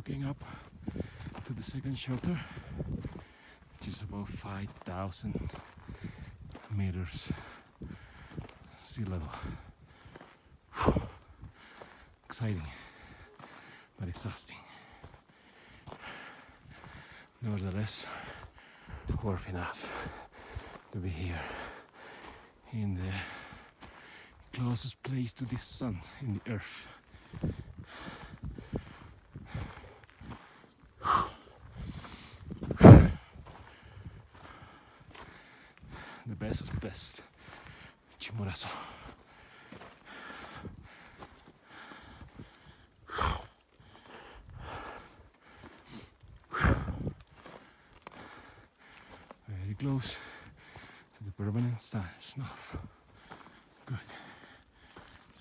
walking up to the second shelter, which is about 5,000 meters sea level. Whew. Exciting, but exhausting. Nevertheless, worth enough to be here in the closest place to the sun in the earth. The best of the best, Chimborazo. Very close to the permanent snuff.